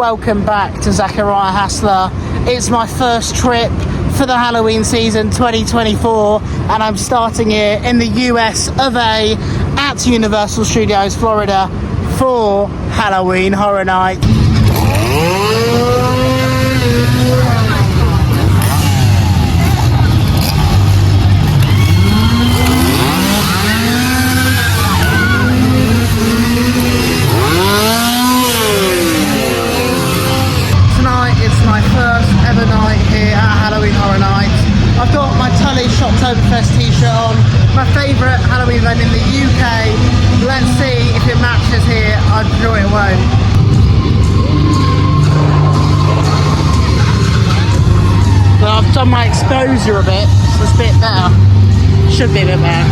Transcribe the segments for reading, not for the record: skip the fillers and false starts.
welcome back to Zachariah Hassler. It's my first trip for the Halloween season 2024 and I'm starting here in the US of A at Universal Studios Florida for Halloween Horror Night. My first ever night here at Halloween Horror Night. I've got my Tully Shoptoberfest t-shirt on, my favourite Halloween event in the UK. Let's see if it matches here. I'm sure it won't. But I've done my exposure a bit, so it's a bit better. Should be a bit better.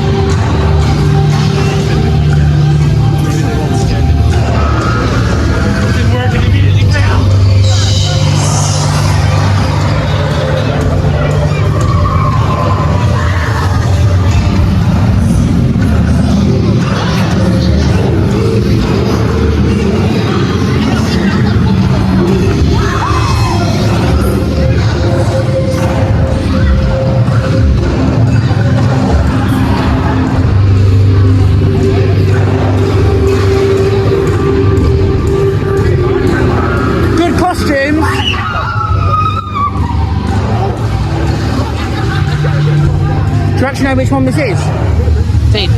Do you actually know which one this is? Dean.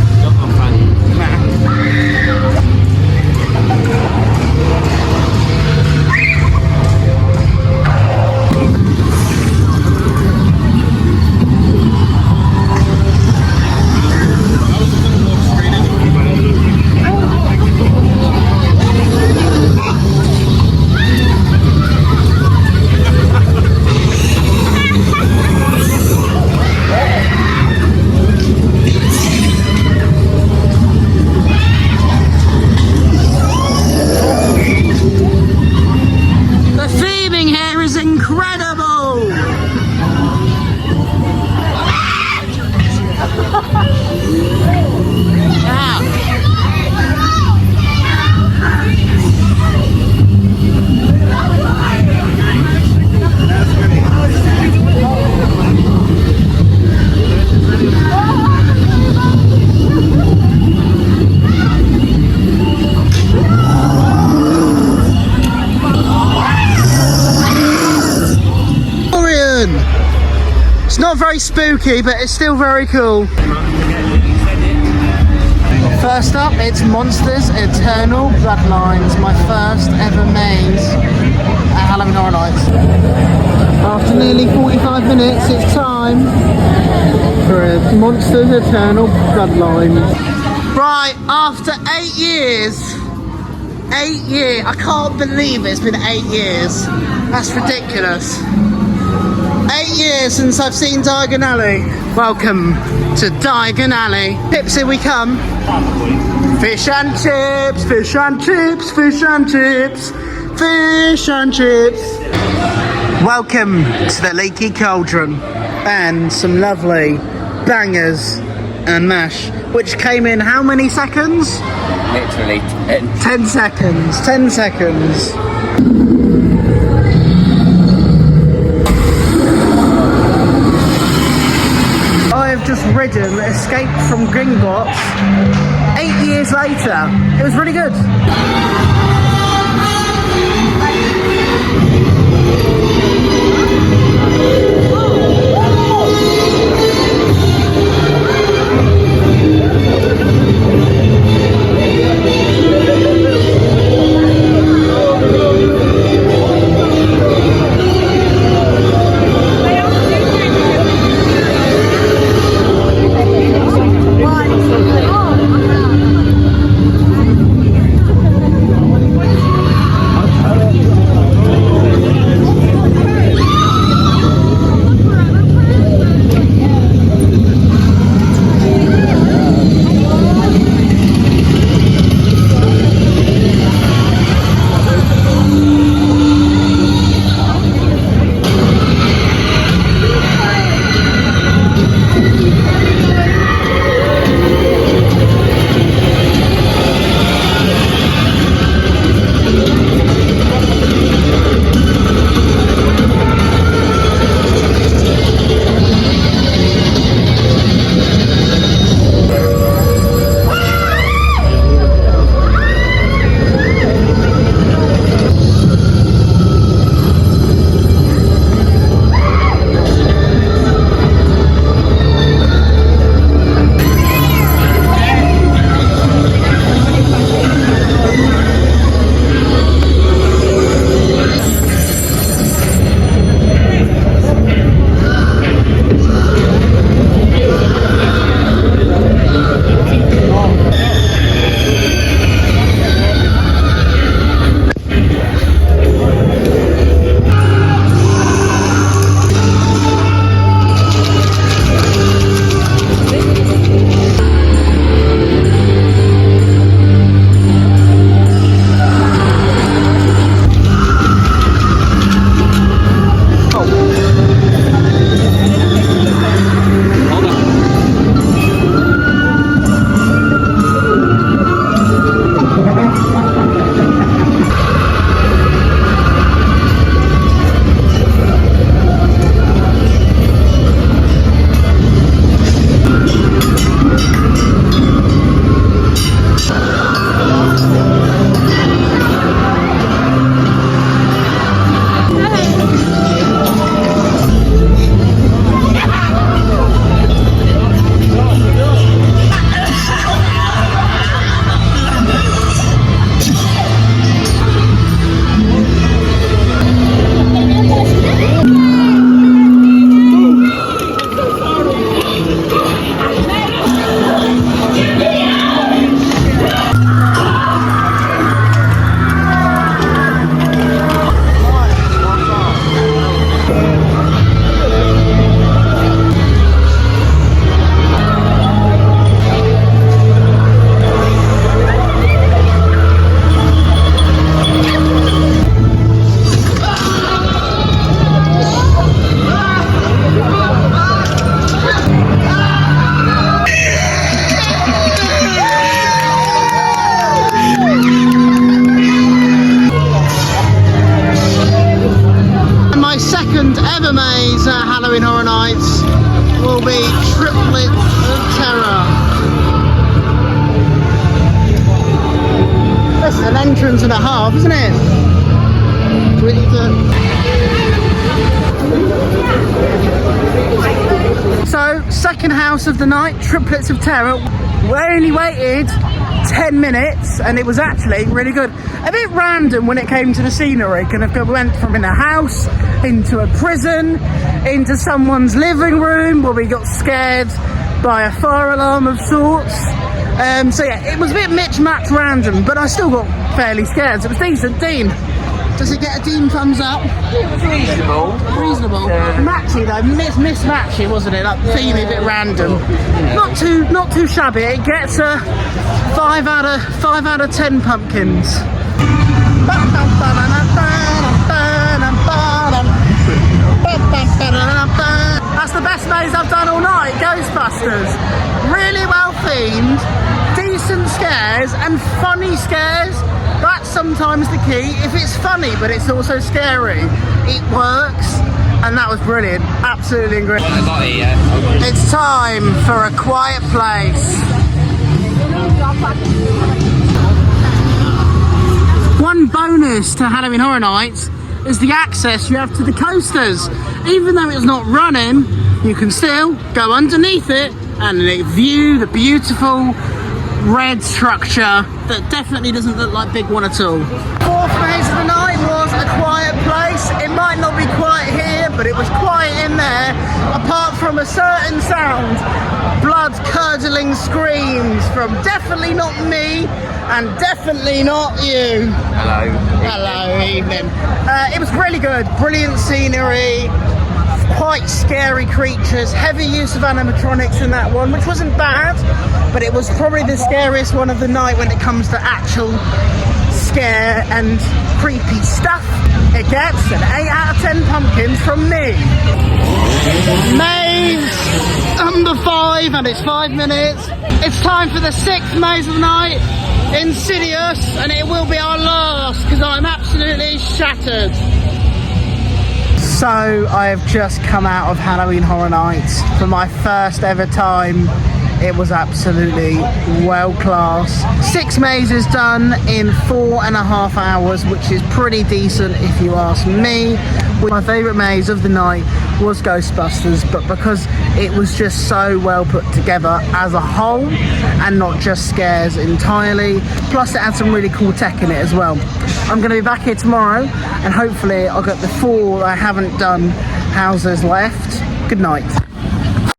It's not very spooky, but it's still very cool. First up, it's Monsters Eternal Bloodlines, my first ever maze at Halloween Horror Nights. After nearly 45 minutes, it's time for Monsters Eternal Bloodlines. Right, after 8 years, I can't believe it's been 8 years. That's ridiculous. 8 years since I've seen Diagon Alley. Welcome to Diagon Alley. Pips, here we come. Fish and chips, fish and chips, fish and chips, fish and chips. Welcome to the Leaky Cauldron and some lovely bangers and mash, which came in how many seconds? Literally 10. 10 seconds, 10 seconds. I have just ridden Escape from Gringotts 8 years later. It was really good. Triplets of Terror. That's an entrance and a half, isn't it? So, second house of the night, Triplets of Terror. We only waited 10 minutes and it was actually really good. A bit random when it came to the scenery. Kind of went from in a house into a prison into someone's living room where we got scared by a fire alarm of sorts. So yeah, it was a bit mismatch random, but I still got fairly scared. So it was decent. Dean, does it get a Dean thumbs up? It was reasonable. Reasonable. Matchy though, mismatchy, wasn't it? Like feeling a bit random. Not too shabby. It gets a 5 out of 10 pumpkins. That's the best maze I've done all night. Ghostbusters. Really well themed, decent scares and funny scares. That's sometimes the key. If it's funny but it's also scary, it works. And that was brilliant. Absolutely great. I got it, yeah. It's time for A Quiet Place. One bonus to Halloween Horror Nights is the access you have to the coasters. Even though it's not running, you can still go underneath it and view the beautiful red structure that definitely doesn't look like Big One at all. Fourth maze of the night was A Quiet Place. It might not be quiet here, but it was quiet in there, apart from a certain sound. Blood-curdling screams from definitely not me and definitely not you. Hello. Hello, evening. It was really good. Brilliant scenery, quite scary creatures, heavy use of animatronics in that one, which wasn't bad, but it was probably the scariest one of the night when it comes to actual scare and creepy stuff. It gets an 8 out of 10 pumpkins from me. Maze number 5, and it's 5 minutes. It's time for the 6th maze of the night, Insidious, and it will be our last because I'm absolutely shattered. So I have just come out of Halloween Horror Nights for my first ever time. It was absolutely well class. 6 mazes done in 4.5 hours, which is pretty decent if you ask me. My favourite maze of the night was Ghostbusters, but because it was just so well put together as a whole and not just scares entirely, plus it had some really cool tech in it as well. I'm going to be back here tomorrow and hopefully I'll get the 4 I haven't done houses left. Good night.